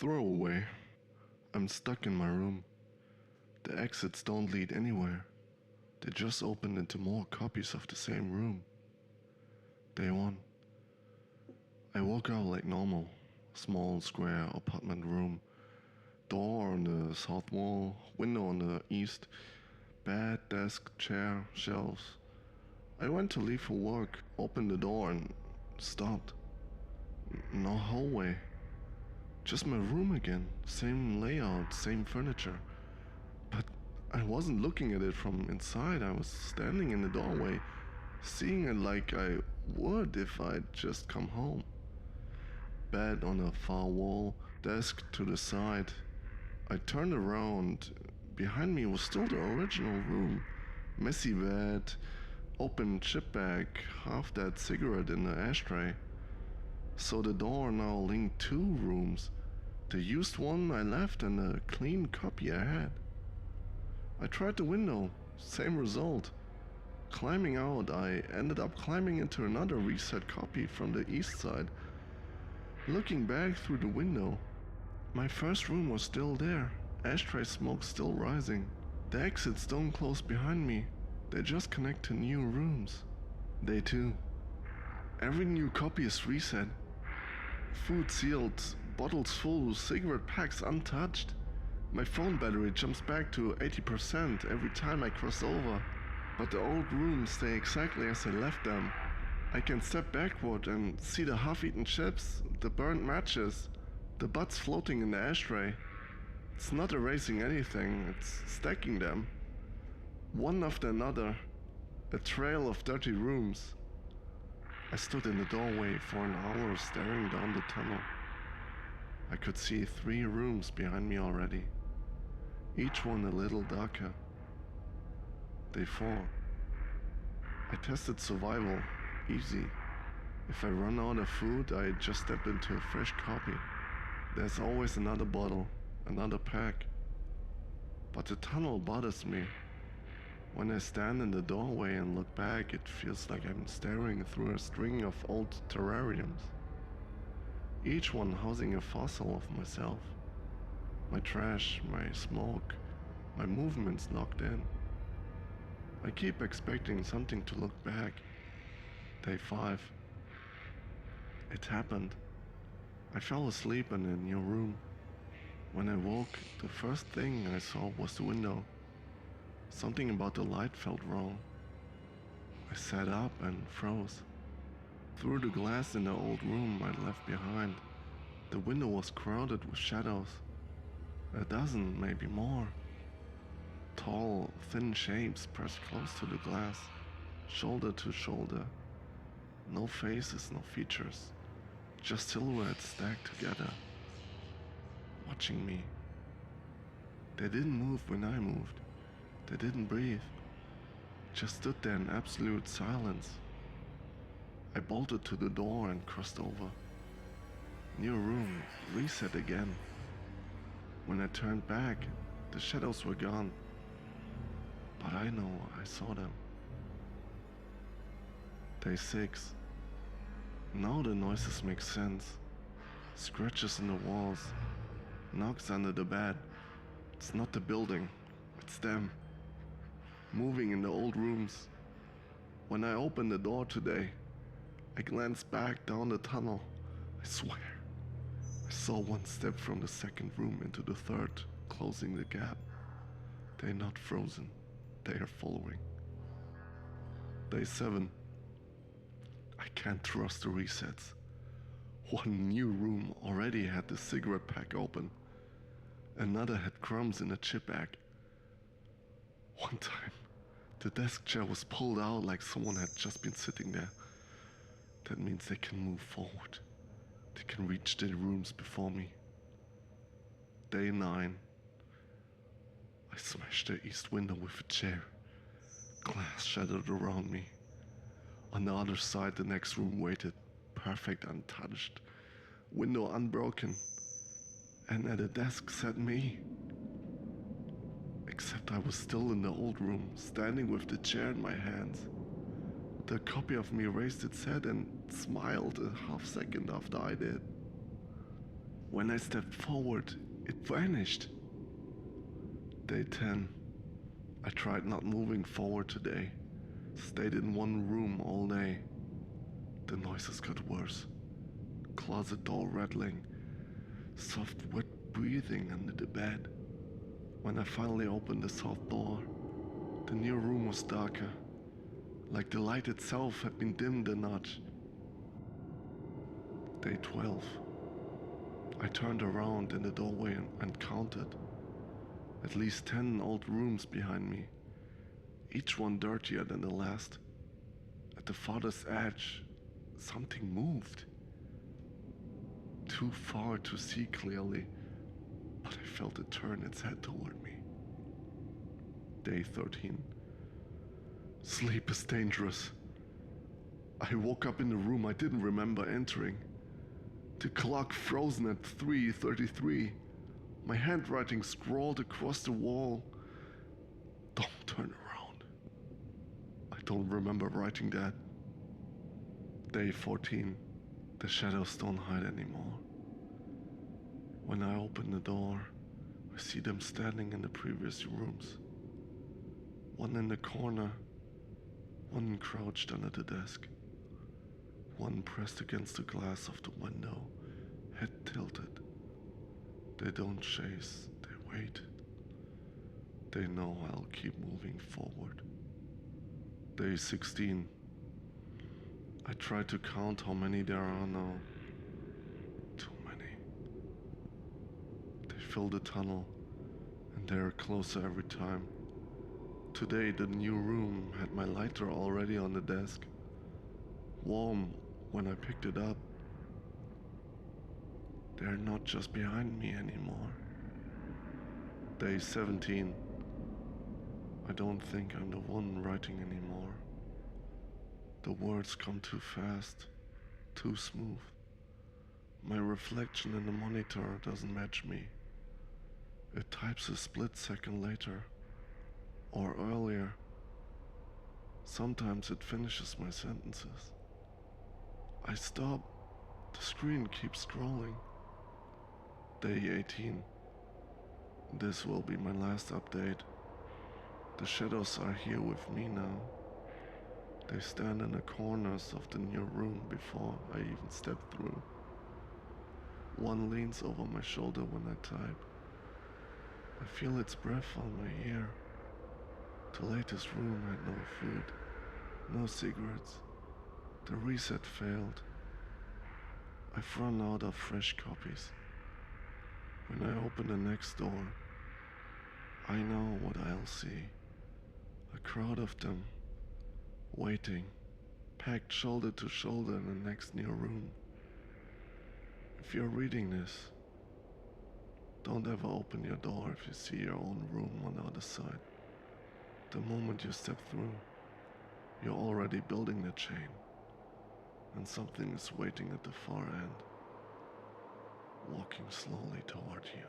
Throwaway. I'm stuck in my room. The exits don't lead anywhere. They just open into more copies of the same room. Day 1. I woke up like normal. Small square apartment room. Door on the south wall, window on the east. Bed, desk, chair, shelves. I went to leave for work, opened the door and stopped. No hallway. Just my room again. Same layout, same furniture. But I wasn't looking at it from inside. I was standing in the doorway, seeing it like I would if I'd just come home. Bed on a far wall, desk to the side. I turned around. Behind me was still the original room. Messy bed, open chip bag, half-dead cigarette in the ashtray. So the door now linked 2 rooms. The used one I left and a clean copy I had. I tried the window, same result. Climbing out, I ended up climbing into another reset copy from the east side. Looking back through the window, my first room was still there, ashtray smoke still rising. The exits don't close behind me, they just connect to new rooms. Day 2. Every new copy is reset. Food sealed, bottles full, cigarette packs untouched. My phone battery jumps back to 80% every time I cross over. But the old rooms stay exactly as I left them. I can step backward and see the half-eaten chips, the burnt matches, the butts floating in the ashtray. It's not erasing anything, it's stacking them. One after another, a trail of dirty rooms. I stood in the doorway for an hour staring down the tunnel. I could see 3 rooms behind me already, each one a little darker. Day 4. I tested survival, easy. If I run out of food, I just step into a fresh copy. There's always another bottle, another pack. But the tunnel bothers me. When I stand in the doorway and look back, it feels like I'm staring through a string of old terrariums, each one housing a fossil of myself. My trash, my smoke, my movements locked in. I keep expecting something to look back. Day 5. It happened. I fell asleep in a new room. When I woke, the first thing I saw was the window. Something about the light felt wrong. I sat up and froze. Through the glass in the old room I'd left behind, the window was crowded with shadows. A dozen, maybe more. Tall, thin shapes pressed close to the glass, shoulder to shoulder. No faces, no features, just silhouettes stacked together, watching me. They didn't move when I moved. They didn't breathe, just stood there in absolute silence. I bolted to the door and crossed over. New room, reset again. When I turned back, the shadows were gone. But I know I saw them. Day 6. Now the noises make sense. Scratches in the walls, knocks under the bed. It's not the building, it's them. Moving in the old rooms. When I opened the door today, I glanced back down the tunnel. I swear, I saw one step from the second room into the third, closing the gap. They're not frozen, they are following. Day 7. I can't trust the resets. One new room already had the cigarette pack open. Another had crumbs in a chip bag. One time, the desk chair was pulled out like someone had just been sitting there. That means they can move forward. They can reach the rooms before me. Day 9. I smashed the east window with a chair. Glass shattered around me. On the other side, the next room waited, perfect, untouched. Window unbroken. And at the desk sat me. Except I was still in the old room, standing with the chair in my hands. The copy of me raised its head and smiled a half second after I did. When I stepped forward, it vanished. Day 10. I tried not moving forward today. Stayed in one room all day. The noises got worse. Closet door rattling. Soft wet breathing under the bed. When I finally opened the soft door, the new room was darker. Like the light itself had been dimmed a notch. Day 12. I turned around in the doorway and counted. At least 10 old rooms behind me, each one dirtier than the last. At the farthest edge, something moved. Too far to see clearly, but I felt it turn its head toward me. Day 13. Sleep is dangerous. I woke up in a room I didn't remember entering. The clock frozen at 3:33. My handwriting scrawled across the wall. Don't turn around. I don't remember writing that. Day 14. The shadows don't hide anymore. When I open the door, I see them standing in the previous rooms. One in the corner, one crouched under the desk, one pressed against the glass of the window, head tilted. They don't chase, they wait. They know I'll keep moving forward. Day 16. I try to count how many there are now. Too many. They fill the tunnel, and they're closer every time. Today the new room had my lighter already on the desk, warm when I picked it up. They're not just behind me anymore. Day 17. I don't think I'm the one writing anymore. The words come too fast, too smooth. My reflection in the monitor doesn't match me. It types a split second later, or earlier. Sometimes it finishes my sentences. I stop. The screen keeps scrolling. Day 18. This will be my last update. The shadows are here with me now. They stand in the corners of the new room before I even step through. One leans over my shoulder when I type. I feel its breath on my ear. The latest room had no food, no cigarettes. The reset failed. I've run out of fresh copies. When I open the next door, I know what I'll see. A crowd of them, waiting, packed shoulder to shoulder in the next new room. If you're reading this, don't ever open your door if you see your own room on the other side. The moment you step through, you're already building the chain, and something is waiting at the far end, walking slowly toward you.